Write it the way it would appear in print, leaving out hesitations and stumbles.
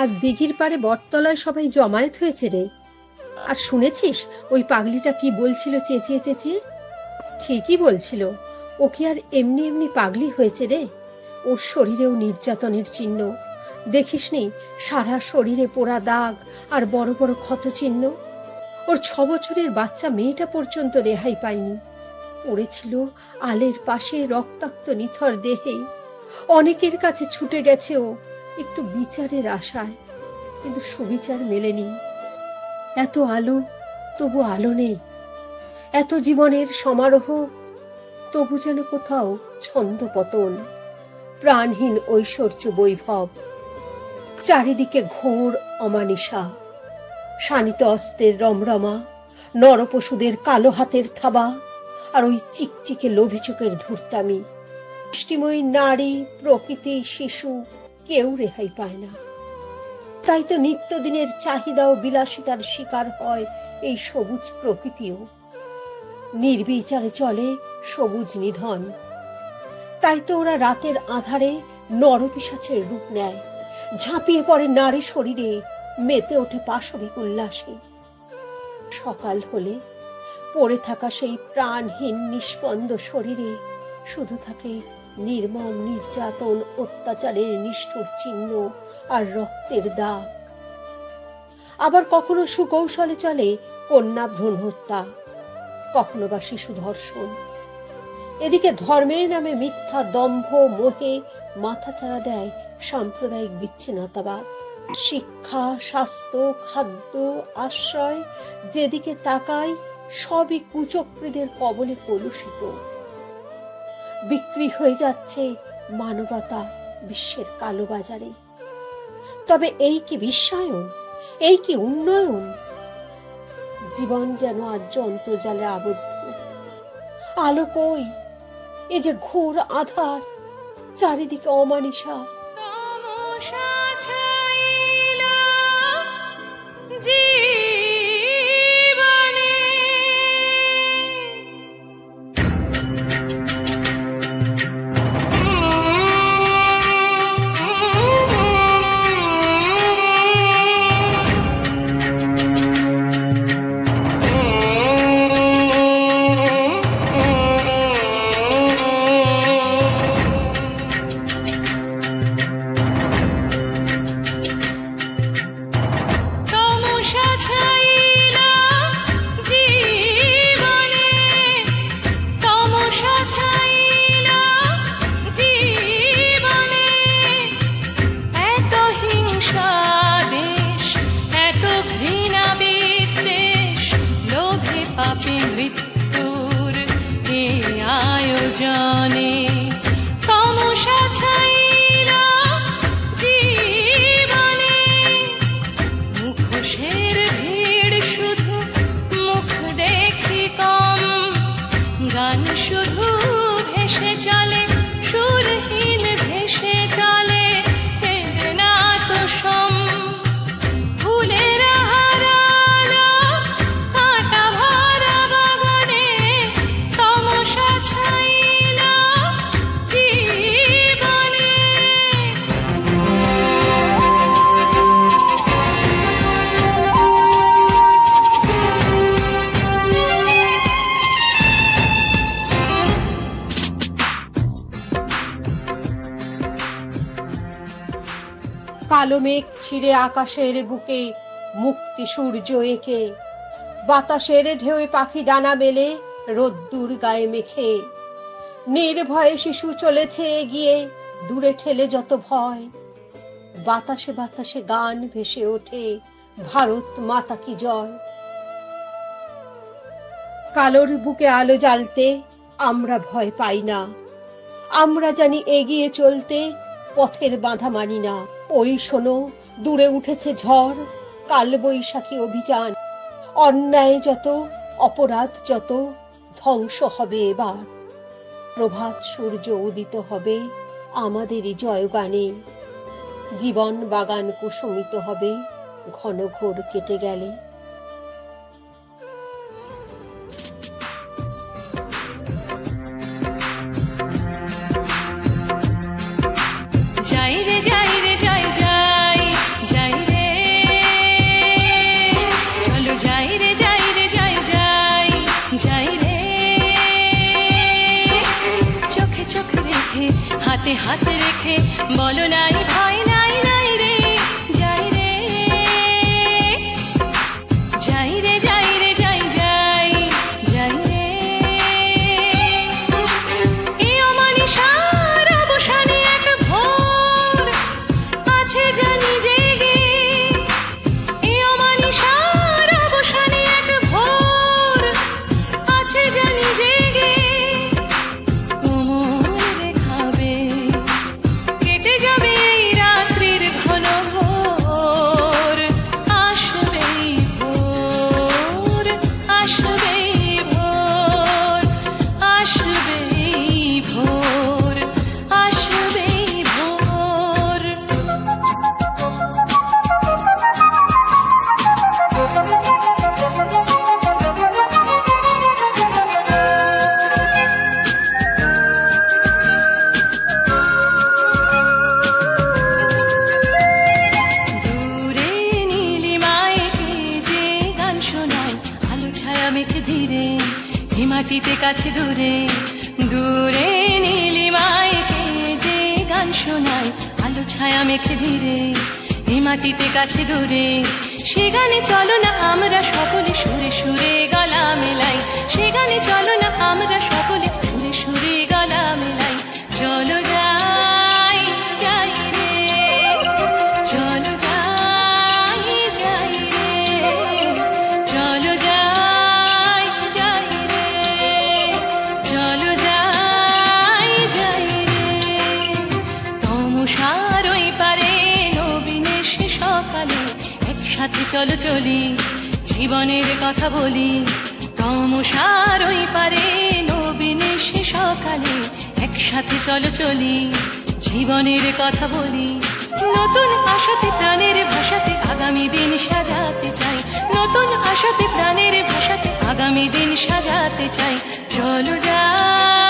আজ দিঘির পাড়ে বটতলায় সবাই জমায়েত হয়েছে রে। আর শুনেছিস ওই পাগলিটা কি বলছিল চেঁচিয়ে চেঁচিয়ে? ঠিকই বলছিল। ও কি আর এমনি এমনি পাগলি হয়েছে রে? ওর শরীরেও নির্যাতনের চিহ্ন দেখিসনি? সারা শরীরে পোড়া দাগ আর বড় বড় ক্ষত চিহ্ন। ওর 6 বছরের বাচ্চা মেয়েটা পর্যন্ত রেহাই পায়নি, পড়েছিল আলের পাশে রক্তাক্ত নিথর দেহে। অনেকের কাছে ছুটে গেছে ও একটু বিচারের আশায়, কিন্তু সুবিচার মেলেনি। এত আলো, তবু আলো নেই। এত জীবনের সমারোহ, তবু যেন কোথাও ছন্দপতন, প্রাণহীন ঐশ্বর্য বৈভব। চারিদিকে ঘোর অমানিসা, শানিত অস্ত্রের রমরমা, নরপশুদের কালো হাতের থাবা, আর ওই চিকচিকে লোভী চোখের ধূর্তামি। পুষ্টিময়ী নারী, প্রকৃতি, শিশু কেউ রেহাই পায় না। তাই তো নিত্যদিনের চাহিদা ও বিলাসিতার শিকার হয় এই সবুজ প্রকৃতিও। নির্বিচারে চলে সবুজ নিধন। তাই তো ওরা রাতের আধারে নরপিশাচের রূপ নেয়, ঝাঁপিয়ে পড়ে নারী শরীরে, মেতে ওঠে পাশবিক উল্লাসে। সকাল হলে পড়ে থাকা সেই প্রাণহীন নিষ্পন্দ শরীরে শুধু থাকে নির্মম নির্যাতন, অত্যাচারের নিষ্ঠুর চিহ্ন আর রক্তের দাগ। আবার কখনো সুকৌশলে চলে কন্যা ভ্রূণ হত্যা, কখনো বা শিশু ধর্ষণ। এদিকে ধর্মের নামে মিথ্যা দম্ভ মোহে মাথাচাড়া দেয় সাম্প্রদায়িক বিচ্ছিন্নতাবাদ। শিক্ষা, স্বাস্থ্য, খাদ্য, আশ্রয়, যেদিকে তাকাই সবই কুচক্রীদের কবলে কলুষিত। বিক্রি হয়ে যাচ্ছে মানবতা বিশ্বের কালোবাজারে। তবে এই কি বিশ্বায়ন? এই কি উন্নয়ন? জীবন যেন আজ যন্ত্রজালে আবদ্ধ। আলো কই? এ যে ঘোর আধার, চারিদিকে অমানিসা। কালো মেঘ ছিঁড়ে আকাশের বুকে মুক্তি সূর্য এঁকে, বাতাসের ঢেউয়ে পাখি ডানা মেলে রোদ্দুর গায়ে মেখে। নির্ভয়ে শিশু চলেছে এগিয়ে, দূরে ঠেলে যত ভয়। বাতাসে বাতাসে গান ভেসে ওঠে, ভারত মাতা কি জয়। কালোর বুকে আলো জ্বালতে আমরা ভয় পাই না। আমরা জানি এগিয়ে চলতে, পথের বাধা মানি না। ওই শোনো, দূরে উঠেছে ঝড়, কালবৈশাখী অভিযান। অন্যায় যত, অপরাধ যত, ধ্বংস হবে এবার। প্রভাত সূর্য উদিত হবে আমাদেরই জয়গানে। জীবন বাগান কুসুমিত হবে ঘন ঘোর কেটে গেলে। যাই রে যাই রে যাই যাই যাই হাতে রেখে বলো নাই ভয় নাই নাই রে, যাই রে যাই রে যাই রে যাই যাই যাই রে। এ অমানিসার অবসানে এক ভোর আছে জানি জেগে, এ অমানিসার অবসানে এক ভোর আছে জানি জেগে। কোমর রেখাবে কেটে যাবে এই রাত্রির ঘন ঘোর, আসবেই ভোর আসবেই ভোর আসবেই ভোর আসবেই ভোর। দূরে নীলিমায় কে যে গান শোনায়, আলো ছায়া মেখে ধীরে এ মাটিতে কাছে দূরে। দূরে নীলিমায় কে যে গান শোনায়, আলো ছায়া মেখে ধীরে এ মাটিতে কাছে দূরে। সে গানে চলো না আমরা সকলে সুরে সুরে গলা মেলাই, সে গানে চলো না আমরা সকলে সুরে সুরে গলা মেলাই। চলো যাই যাই রে, চলো যাই যাই রে, চলো যাই যাই রে, চলো যাই যাই রে। তমসার ওই পারে নবীনের সে সকালে একসাথে চলো চলি জীবনের কথা বলি। তমসার ওই পারে নবীনের সে সকালে একসাথে চলো চলি জীবনের কথা বলি। নতুন আশাতে প্রাণের ভাষাতে আগামী দিন সাজাতে চাই, নতুন আশাতে প্রাণের ভাষাতে আগামী দিন সাজাতে চাই। চলো যাই